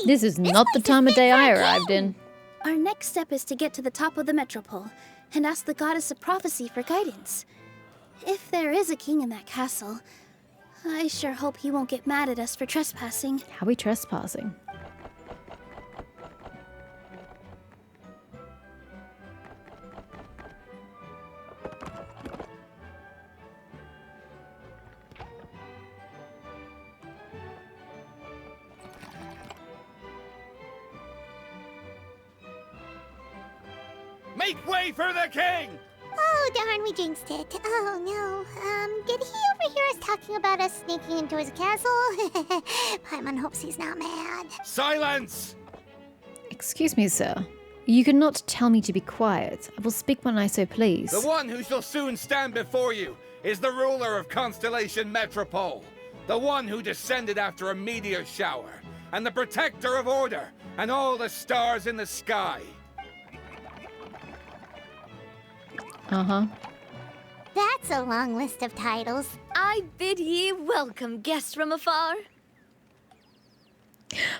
This is not the time of day I arrived in. Our next step is to get to the top of the metropole and ask the goddess of prophecy for guidance. If there is a king in that castle, I sure hope he won't get mad at us for trespassing. How are we trespassing? Make way for the king! Oh, darn, we jinxed it. Oh, no. Did he overhear us talking about us sneaking into his castle? Paimon hopes he's not mad. Silence! Excuse me, sir. You cannot tell me to be quiet. I will speak when I so please. The one who shall soon stand before you is the ruler of Constellation Metropole. The one who descended after a meteor shower, and the protector of order, and all the stars in the sky. Uh-huh. That's a long list of titles. I bid ye welcome, guests from afar.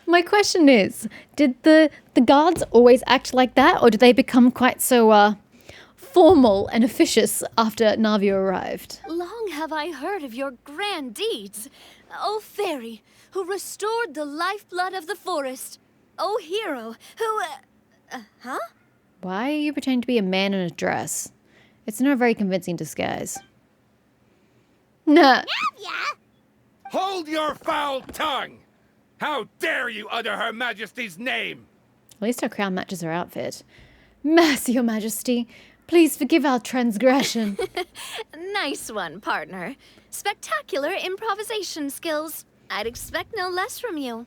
My question is, did the guards always act like that, or did they become quite so, formal and officious after Navio arrived? Long have I heard of your grand deeds. O fairy, who restored the lifeblood of the forest. O hero, who... huh? Why are you pretending to be a man in a dress? It's not a very convincing disguise. Nah. Yeah. Hold your foul tongue! How dare you utter Her Majesty's name? At least our crown matches her outfit. Mercy, Your Majesty. Please forgive our transgression. Nice one, partner. Spectacular improvisation skills. I'd expect no less from you.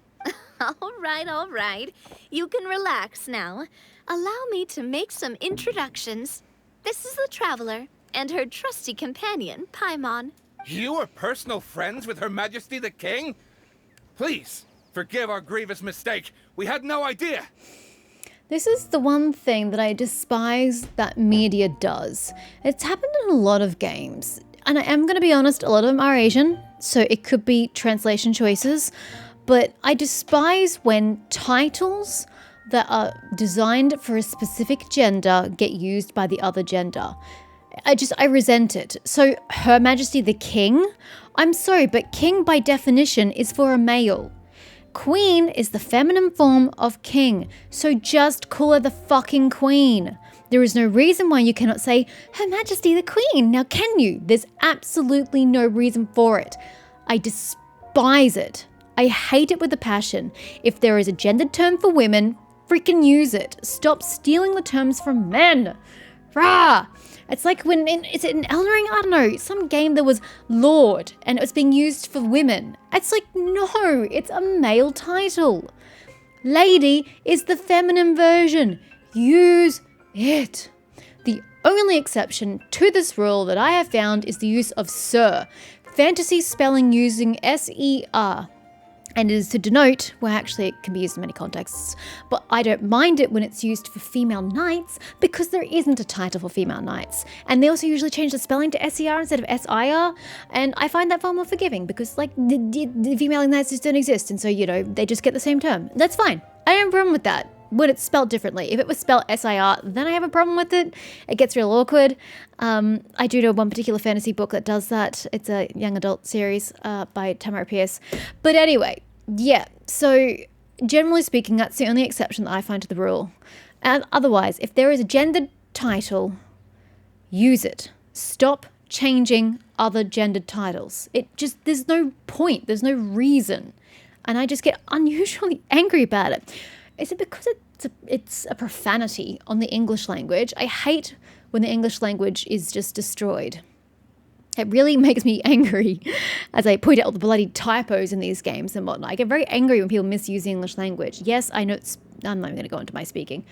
All right. You can relax now. Allow me to make some introductions. This is the Traveler, and her trusty companion, Paimon. You are personal friends with Her Majesty the King? Please, forgive our grievous mistake. We had no idea. This is the one thing that I despise that media does. It's happened in a lot of games. And I am going to be honest, a lot of them are Asian, so it could be translation choices. But I despise when titles that are designed for a specific gender get used by the other gender. I resent it. So, Her Majesty the King? I'm sorry, but king by definition is for a male. Queen is the feminine form of king, so just call her the fucking queen. There is no reason why you cannot say, Her Majesty the Queen, now can you? There's absolutely no reason for it. I despise it. I hate it with a passion. If there is a gendered term for women, freaking use it. Stop stealing the terms from men. Rah! It's like when, is it in Elden Ring? I don't know, some game there was Lord and it was being used for women. It's like, no, it's a male title. Lady is the feminine version. Use it. The only exception to this rule that I have found is the use of Sir. Fantasy spelling using S-E-R. And it is to denote, well, actually it can be used in many contexts, but I don't mind it when it's used for female knights because there isn't a title for female knights. And they also usually change the spelling to S-E-R instead of S-I-R, and I find that far more forgiving because, like, the female knights just don't exist, and so, you know, they just get the same term. That's fine. I don't have a problem with that when it's spelled differently. If it was spelled S-I-R, then I have a problem with it. It gets real awkward. I do know one particular fantasy book that does that. It's a young adult series by Tamara Pierce. But anyway, yeah. So generally speaking, that's the only exception that I find to the rule. And otherwise, if there is a gendered title, use it. Stop changing other gendered titles. There's no point. There's no reason. And I just get unusually angry about it. Is it because it's a profanity on the English language? I hate when the English language is just destroyed. It really makes me angry as I point out all the bloody typos in these games and whatnot. I get very angry when people misuse the English language. Yes, I know I'm not even going to go into my speaking.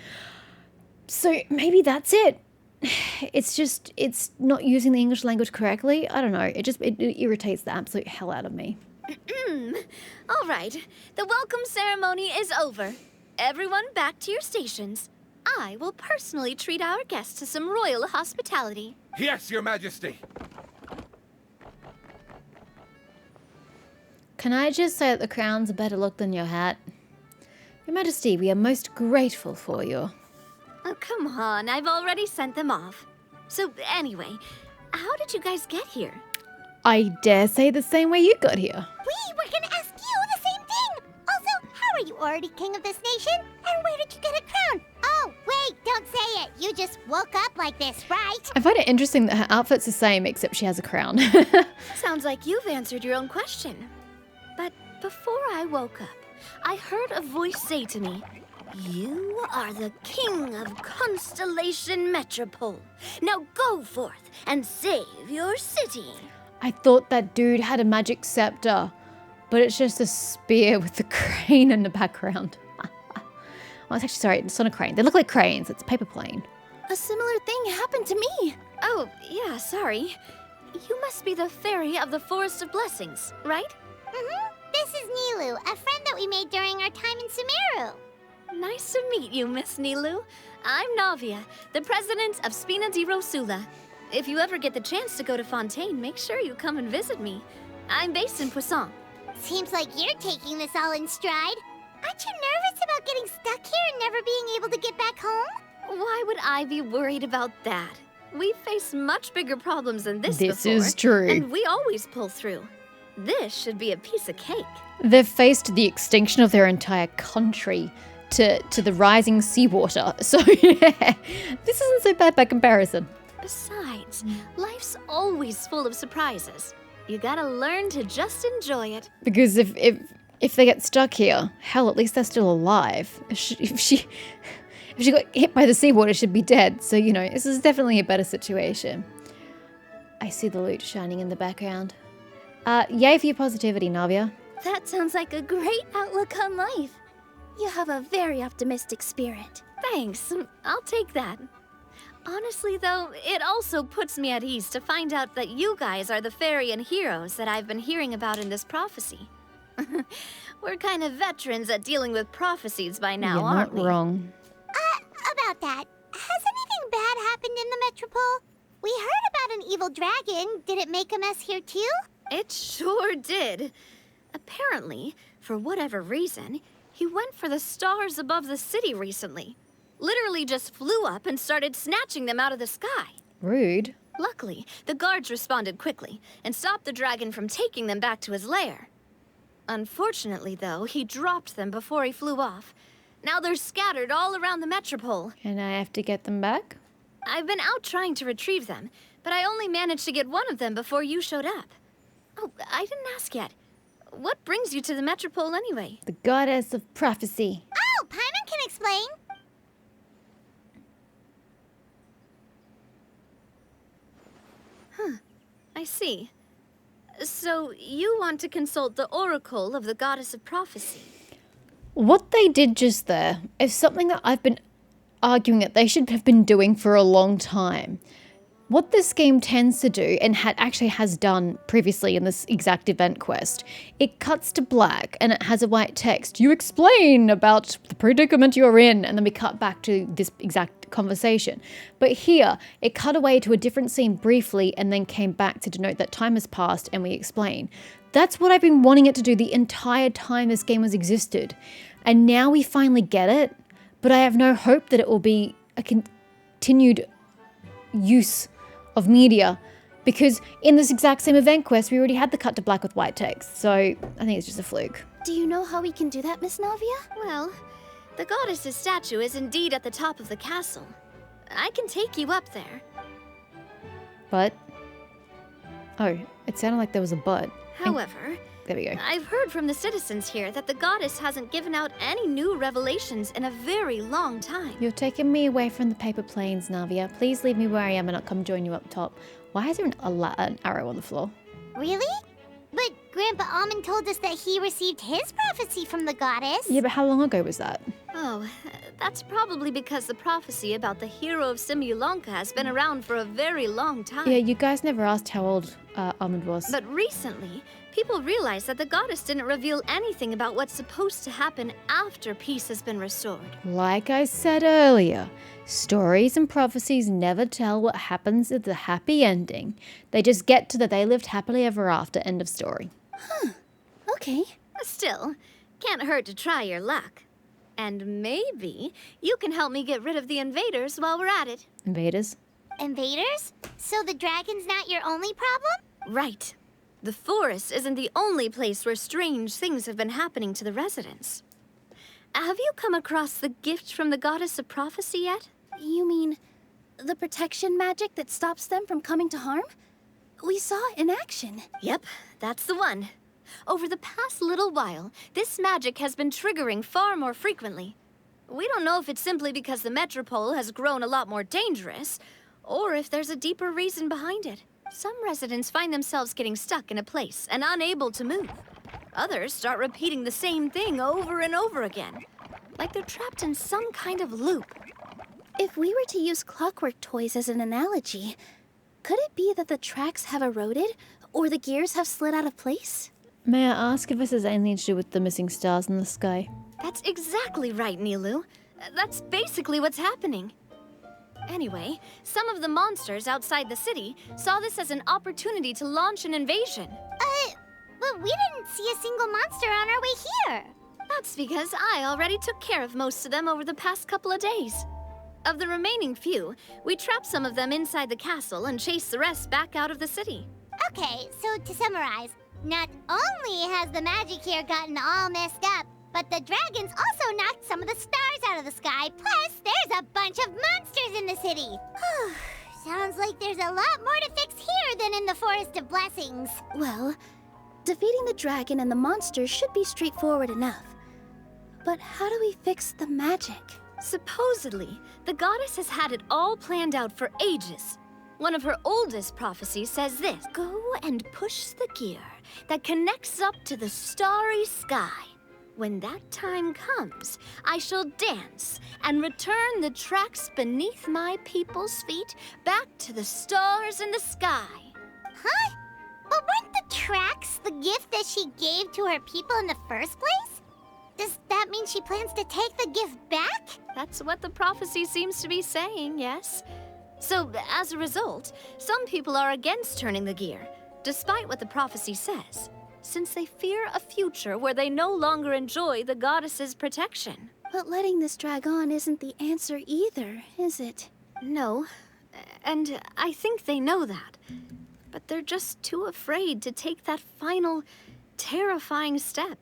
So maybe that's it. It's not using the English language correctly. I don't know. It irritates the absolute hell out of me. All right, the welcome ceremony is over. Everyone back to your stations. I will personally treat our guests to some royal hospitality. Yes, Your Majesty. Can I just say that the crown's a better look than your hat? Your Majesty, we are most grateful for you. Oh, come on, I've already sent them off. So, anyway, how did you guys get here? I dare say the same way you got here. We were gonna ask you the same thing! Also, how are you already king of this nation? And where did you get a crown? Oh, wait, don't say it! You just woke up like this, right? I find it interesting that her outfit's the same except she has a crown. Sounds like you've answered your own question. But before I woke up, I heard a voice say to me, "You are the king of Constellation Metropole. Now go forth and save your city." I thought that dude had a magic scepter, but it's just a spear with the crane in the background. Oh, it's actually, sorry, it's not a crane. They look like cranes. It's a paper plane. A similar thing happened to me. Oh, yeah, sorry. You must be the fairy of the Forest of Blessings, right? This is Nilu, a friend that we made during our time in Sumeru. Nice to meet you, Miss Nilu. I'm Navia, the president of Spina di Rosula. If you ever get the chance to go to Fontaine, make sure you come and visit me. I'm based in Poisson. Seems like you're taking this all in stride. Aren't you nervous about getting stuck here and never being able to get back home? Why would I be worried about that? We've faced much bigger problems than this This before, is true. and we always pull through. This should be a piece of cake. They've faced the extinction of their entire country to the rising seawater. So yeah, this isn't so bad by comparison. Besides, life's always full of surprises. You gotta learn to just enjoy it. Because if they get stuck here, hell, at least they're still alive. If she got hit by the seawater, she'd be dead. So, you know, this is definitely a better situation. I see the loot shining in the background. Yay for your positivity, Navia. That sounds like a great outlook on life. You have a very optimistic spirit. Thanks, I'll take that. Honestly, though, it also puts me at ease to find out that you guys are the fairy and heroes that I've been hearing about in this prophecy. We're kind of veterans at dealing with prophecies by now, You're aren't not we? wrong. About that, has anything bad happened in the Metropole? We heard about an evil dragon. Did it make a mess here too? It sure did. Apparently, for whatever reason, he went for the stars above the city recently. Literally just flew up and started snatching them out of the sky. Rude. Luckily, the guards responded quickly and stopped the dragon from taking them back to his lair. Unfortunately, though, he dropped them before he flew off. Now they're scattered all around the metropole. And I have to get them back? I've been out trying to retrieve them, but I only managed to get one of them before you showed up. Oh, I didn't ask yet. What brings you to the metropole anyway? The goddess of prophecy. Oh, Paimon can explain. I see. So, you want to consult the oracle of the goddess of prophecy? What they did just there is something that I've been arguing that they should have been doing for a long time. What this game tends to do, and actually has done previously in this exact event quest, it cuts to black and it has a white text. You explain about the predicament you're in, and then we cut back to this exact conversation. But here, it cut away to a different scene briefly and then came back to denote that time has passed and we explain. That's what I've been wanting it to do the entire time this game has existed. And now we finally get it, but I have no hope that it will be a continued use of media, because in this exact same event quest, we already had the cut to black with white text, so I think it's just a fluke. Do you know how we can do that, Miss Navia? Well, the goddess's statue is indeed at the top of the castle. I can take you up there. But, oh, it sounded like there was a but. However, There we go. I've heard from the citizens here that the goddess hasn't given out any new revelations in a very long time. You're taking me away from the paper planes, Navia. Please leave me where I am and I'll come join you up top. Why is there an arrow on the floor? Really? But Grandpa Almond told us that he received his prophecy from the goddess. Yeah, but how long ago was that? Oh, that's probably because the prophecy about the hero of Simulanka has been around for a very long time. Yeah, you guys never asked how old Almond was. But recently, people realized that the goddess didn't reveal anything about what's supposed to happen after peace has been restored. Like I said earlier, stories and prophecies never tell what happens at the happy ending. They just get to the they lived happily ever after end of story. Okay. Still, can't hurt to try your luck. And maybe you can help me get rid of the invaders while we're at it. Invaders? Invaders? So the dragon's not your only problem? Right. The forest isn't the only place where strange things have been happening to the residents. Have you come across the gift from the goddess of prophecy yet? You mean the protection magic that stops them from coming to harm? We saw it in action. Yep, that's the one. Over the past little while, this magic has been triggering far more frequently. We don't know if it's simply because the metropole has grown a lot more dangerous, or if there's a deeper reason behind it. Some residents find themselves getting stuck in a place and unable to move. Others start repeating the same thing over and over again, like they're trapped in some kind of loop. If we were to use clockwork toys as an analogy, could it be that the tracks have eroded or the gears have slid out of place? May I ask if this has anything to do with the missing stars in the sky? That's exactly right, Nilu. That's basically what's happening. Anyway, some of the monsters outside the city saw this as an opportunity to launch an invasion. But we didn't see a single monster on our way here. That's because I already took care of most of them over the past couple of days. Of the remaining few, we trapped some of them inside the castle and chased the rest back out of the city. Okay, so to summarize, not only has the magic here gotten all messed up, but the dragons also knocked some of the stars out of the sky, plus there's a bunch of monsters in the city. Sounds like there's a lot more to fix here than in the Forest of Blessings. Well, defeating the dragon and the monsters should be straightforward enough. But how do we fix the magic? Supposedly, the goddess has had it all planned out for ages. One of her oldest prophecies says this: go and push the gear that connects up to the starry sky. When that time comes, I shall dance and return the tracks beneath my people's feet back to the stars in the sky. Huh? But weren't the tracks the gift that she gave to her people in the first place? Does that mean she plans to take the gift back? That's what the prophecy seems to be saying, yes. So, as a result, some people are against turning the gear, despite what the prophecy says, since they fear a future where they no longer enjoy the goddess's protection. But letting this drag on isn't the answer either, is it? No, and I think they know that. But they're just too afraid to take that final, terrifying step.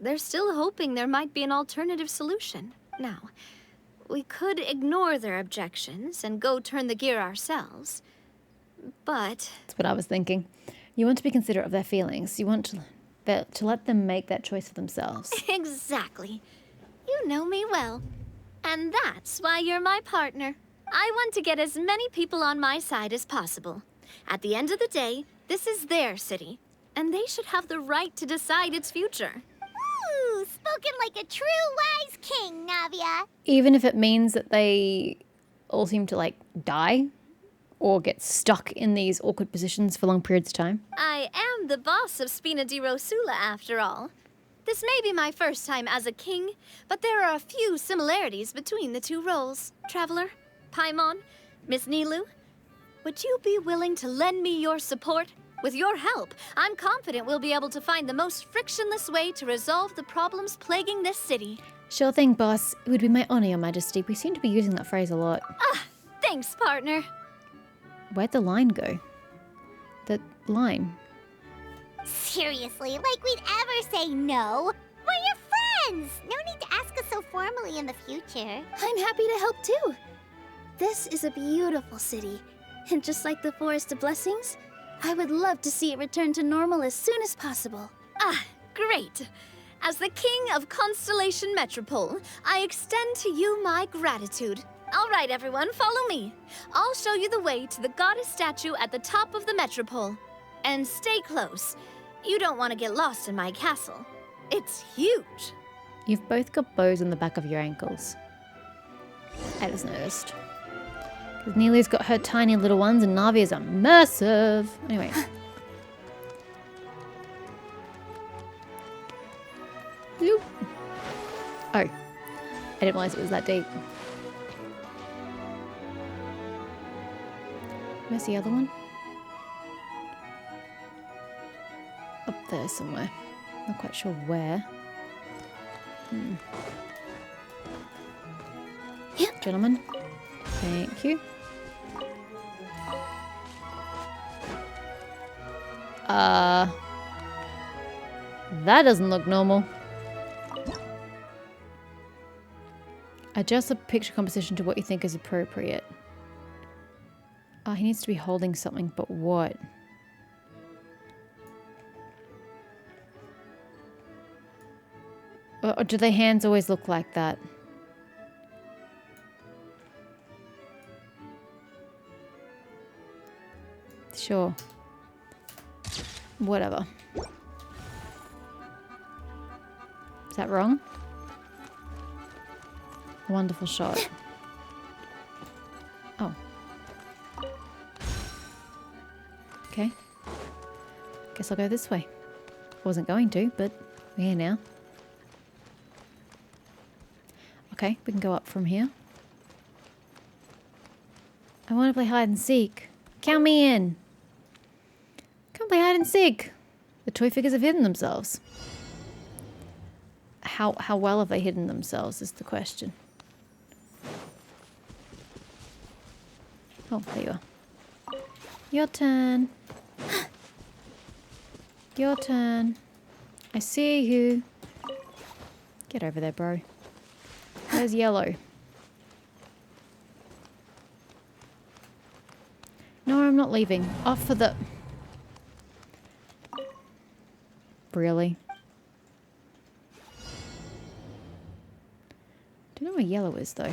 They're still hoping there might be an alternative solution. Now, we could ignore their objections and go turn the gear ourselves, but... That's what I was thinking. You want to be considerate of their feelings. You want to let them make that choice for themselves. Exactly. You know me well. And that's why you're my partner. I want to get as many people on my side as possible. At the end of the day, this is their city, and they should have the right to decide its future. Ooh, spoken like a true wise king, Navia. Even if it means that they all seem to, die or get stuck in these awkward positions for long periods of time. I am the boss of Spina di Rosula, after all. This may be my first time as a king, but there are a few similarities between the two roles. Traveler, Paimon, Miss Nilu, would you be willing to lend me your support? With your help, I'm confident we'll be able to find the most frictionless way to resolve the problems plaguing this city. Sure thing, boss. It would be my honor, Your Majesty. We seem to be using that phrase a lot. Thanks, partner. Where'd the line go? The line? Seriously, like we'd ever say no. We're your friends. No need to ask us so formally in the future. I'm happy to help too. This is a beautiful city, and just like the Forest of Blessings, I would love to see it return to normal as soon as possible. Great. As the king of Constellation Metropole, I extend to you my gratitude. All right, everyone, follow me. I'll show you the way to the goddess statue at the top of the Metropole. And stay close. You don't want to get lost in my castle. It's huge. You've both got bows on the back of your ankles. I just noticed. Because Neely's got her tiny little ones and Navia's are massive. Anyway. Bloop. Oh. I didn't realize it was that deep. Where's the other one? Up there somewhere. Not quite sure where. Gentlemen. Thank you. That doesn't look normal. Adjust the picture composition to what you think is appropriate. Oh, he needs to be holding something, but what? Or do their hands always look like that? Sure. Whatever. Is that wrong? Wonderful shot. Oh. Okay. Guess I'll go this way. Wasn't going to, but we're here now. Okay, we can go up from here. I want to play hide and seek. Count me in. Come play hide and seek. The toy figures have hidden themselves. How well have they hidden themselves is the question. Oh, there you are. Your turn. Your turn. I see you. Get over there, bro. Where's yellow? No, I'm not leaving. Off for the... Really? Do you know where yellow is, though?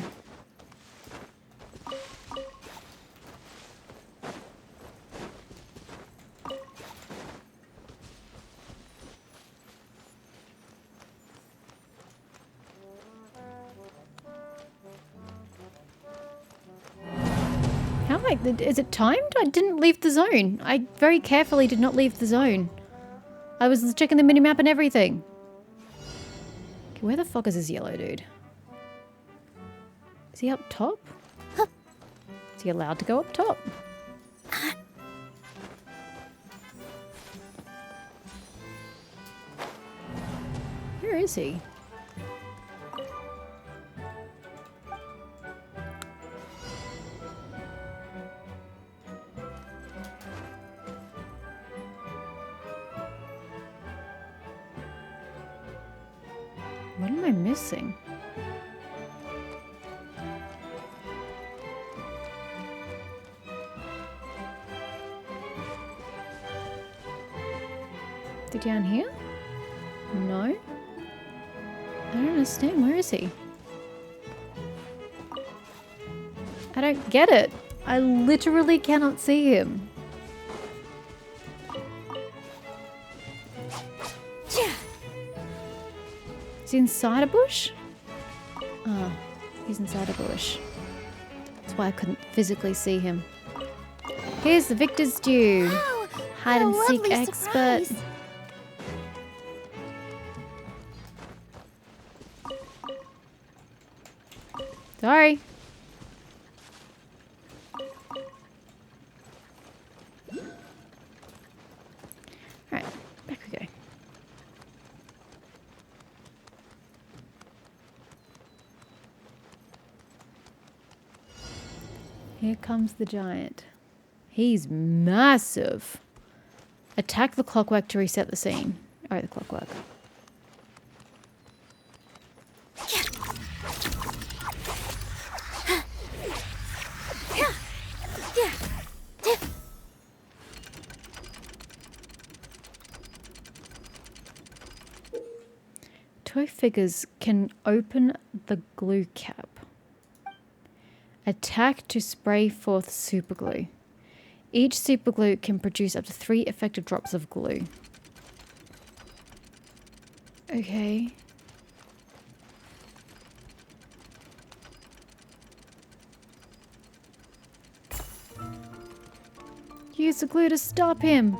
How is it timed? I didn't leave the zone. I very carefully did not leave the zone. I was checking the minimap and everything. Okay, where the fuck is this yellow dude? Is he up top? Is he allowed to go up top? Where is he? What am I missing? Is he down here? No. I don't understand. Where is he? I don't get it. I literally cannot see him. Is he inside a bush? Oh, he's inside a bush. That's why I couldn't physically see him. Here's the victor's due. Wow, Hide and what a seek lovely expert. surprise. Sorry. Alright, back we go. Here comes the giant. He's massive. Attack the clockwork to reset the scene. Alright, the clockwork. Toy figures can open the glue cap. Attack to spray forth superglue. Each superglue can produce up to 3 effective drops of glue. Okay. Use the glue to stop him.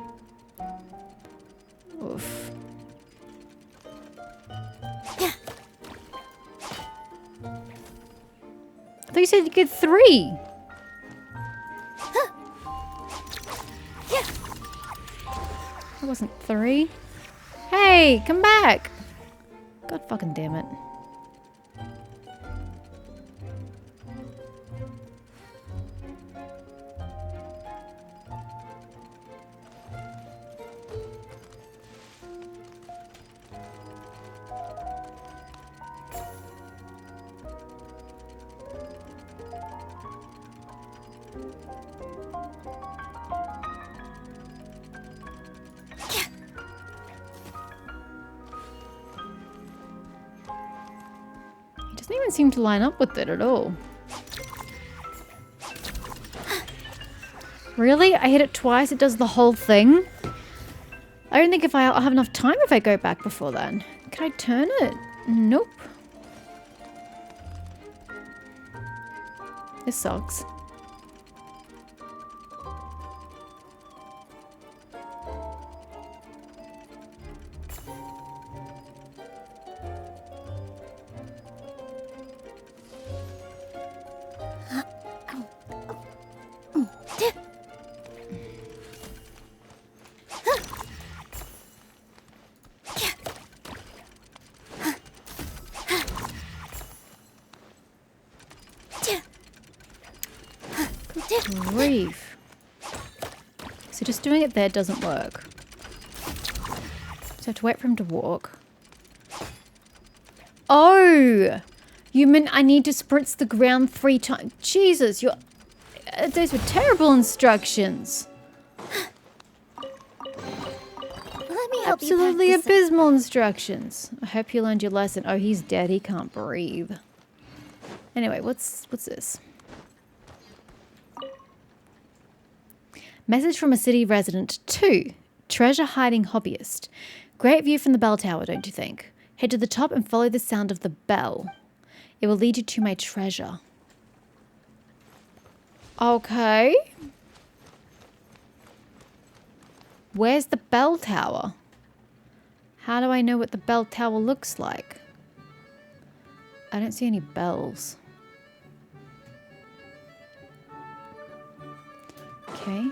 Oof. I thought you said you get 3. That wasn't 3. Hey, come back. God fucking damn it. He doesn't even seem to line up with it at all. Really? I hit it twice, it does the whole thing? I don't think if I'll have enough time if I go back before then. Can I turn it? Nope. This sucks. Grief. So just doing it there doesn't work. So I have to wait for him to walk. Oh! You mean I need to spritz the ground 3 times? Jesus, you're... those were terrible instructions. Let me help Absolutely you pack this up. abysmal instructions. I hope you learned your lesson. Oh, he's dead. He can't breathe. Anyway, what's this? Message from a city resident to treasure hiding hobbyist. Great view from the bell tower, don't you think? Head to the top and follow the sound of the bell. It will lead you to my treasure. Okay. Where's the bell tower? How do I know what the bell tower looks like? I don't see any bells. Okay.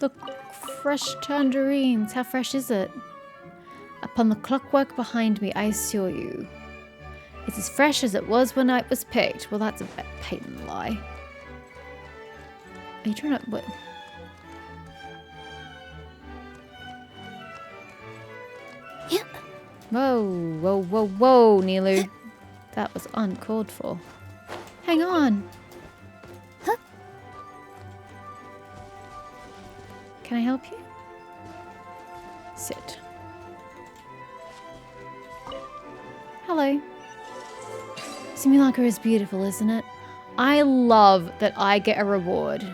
Look, fresh tangerines. How fresh is it? Upon the clockwork behind me, I assure you. It's as fresh as it was when it was picked. Well, that's a patent lie. Are you trying to... what? Yep. Whoa, whoa, whoa, whoa, Nilu. That was uncalled for. Hang on. Huh? Can I help you? Sit. Hello. Simulacra is beautiful, isn't it? I love that I get a reward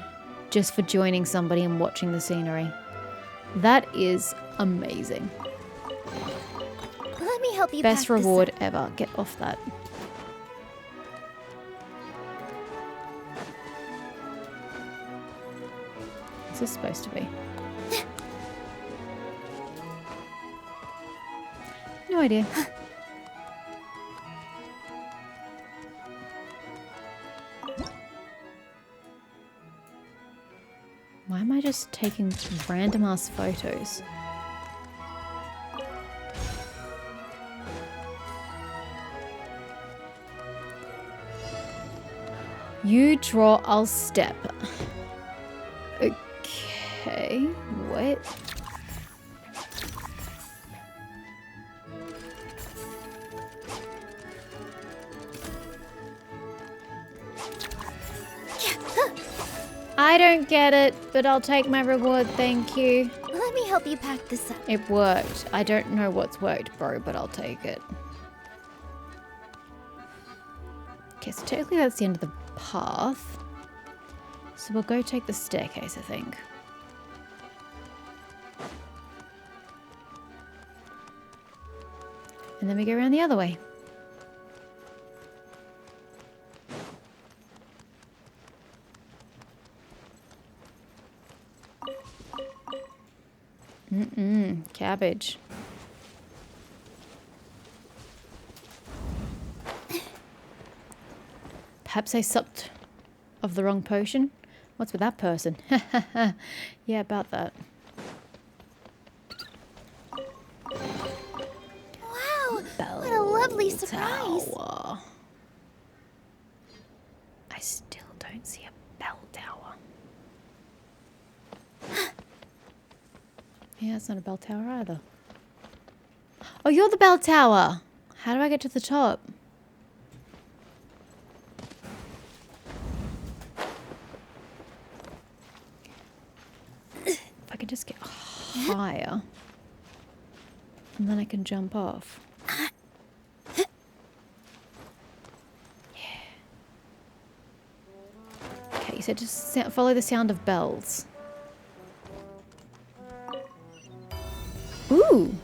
just for joining somebody and watching the scenery. That is amazing. Let me help you Best pack this reward up. ever. Get off that. What's this supposed to be? No idea. Why am I just taking random ass photos? You draw, I'll step. Okay, what? I don't get it, but I'll take my reward, thank you. Let me help you pack this up. It worked. I don't know what's worked, bro, but I'll take it. Okay, so technically that's the end of the path. So we'll go take the staircase, I think. And then we go around the other way. Cabbage. Perhaps I supped of the wrong potion? What's with that person? Yeah, about that. Wow, Bell what a lovely surprise. tower. I still don't see a bell tower. Yeah, it's not a bell tower either. Oh, you're the bell tower. How do I get to the top? can just get higher. And then I can jump off. Yeah. Okay, you said just follow the sound of bells. Ooh!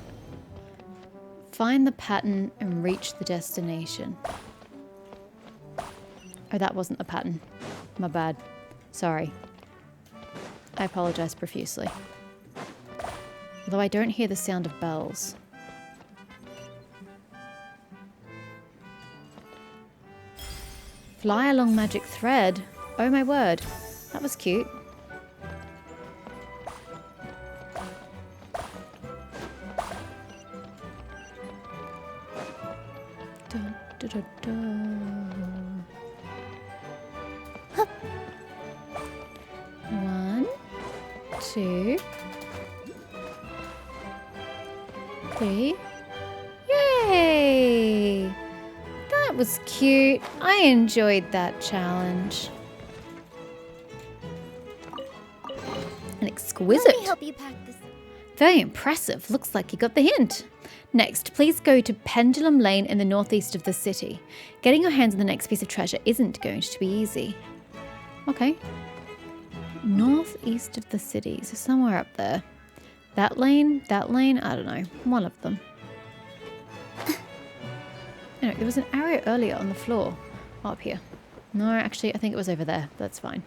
Find the pattern and reach the destination. Oh, that wasn't the pattern. My bad. Sorry. I apologize profusely. Although I don't hear the sound of bells. Fly along magic thread. Oh my word. That was cute. Dun, dun, dun, dun. Hup. 1, 2, 3. Yay! That was cute. I enjoyed that challenge. And exquisite. Let me help you pack this. Very impressive. Looks like you got the hint. Next, please go to Pendulum Lane in the northeast of the city. Getting your hands on the next piece of treasure isn't going to be easy. Okay. Northeast of the city. So somewhere up there. That lane? I don't know. One of them. No, there was an arrow earlier on the floor. Oh, up here. No, actually, I think it was over there. That's fine.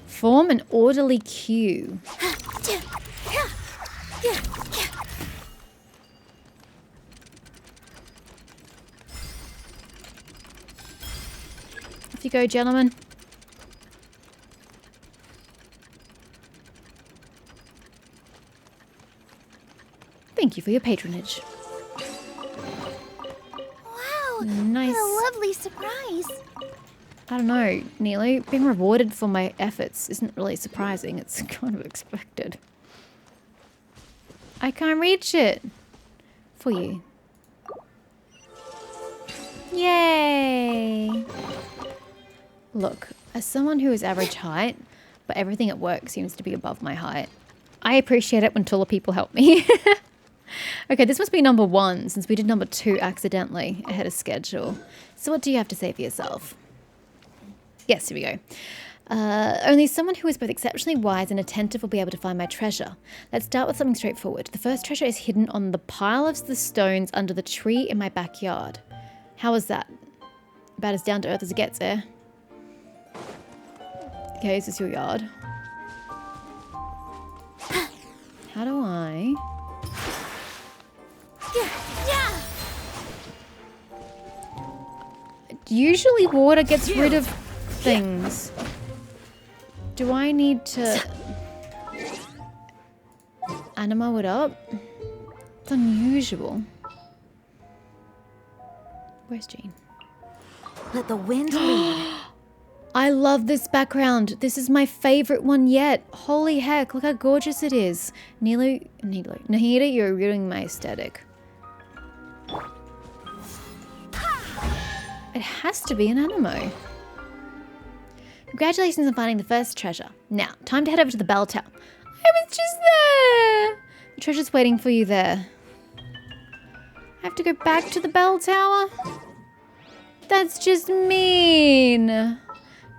Form an orderly queue. Off you go, gentlemen. Thank you for your patronage. Wow, Nice. what a lovely surprise. I don't know, Nilo. Being rewarded for my efforts isn't really surprising. It's kind of expected. I can't reach it. For you. Yay! Look, as someone who is average height, but everything at work seems to be above my height, I appreciate it when taller people help me. Okay, this must be number 1 since we did number 2 accidentally ahead of schedule. So what do you have to say for yourself? Yes, here we go. Only someone who is both exceptionally wise and attentive will be able to find my treasure. Let's start with something straightforward. The first treasure is hidden on the pile of the stones under the tree in my backyard. How is that? About as down to earth as it gets, eh? Okay, is this your yard? How do I... Usually water gets rid of things. Do I need to anima it up? It's unusual. Where's Jean? Let the wind lead. I love this background. This is my favorite one yet. Holy heck, look how gorgeous it is. Nahida, you're ruining my aesthetic. It has to be an animo. Congratulations on finding the first treasure. Now, time to head over to the bell tower. I was just there. The treasure's waiting for you there. I have to go back to the bell tower? That's just mean.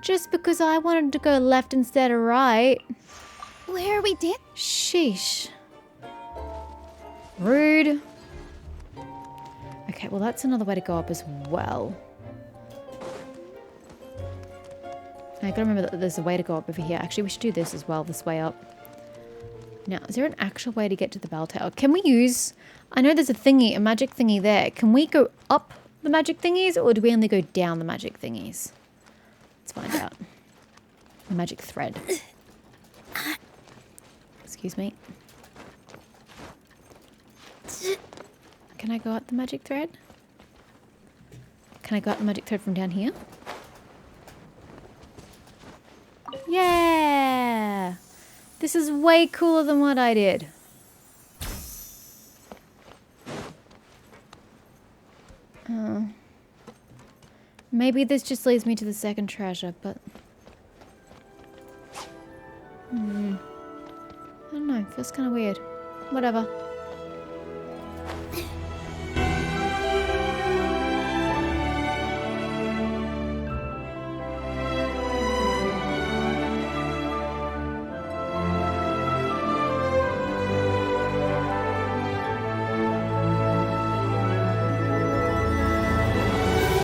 Just because I wanted to go left instead of right. Where are we, Dan? Sheesh. Rude. Okay, well that's another way to go up as well. I gotta remember that there's a way to go up over here. Actually, we should do this as well, this way up. Now, is there an actual way to get to the bell tower? Can we use... I know there's a thingy, a magic thingy there. Can we go up the magic thingies, or do we only go down the magic thingies? Let's find out. The magic thread. Excuse me. Can I go up the magic thread? Can I go up the magic thread from down here? Yeah! This is way cooler than what I did. Maybe this just leads me to the second treasure, but... I don't know. Feels kind of weird. Whatever.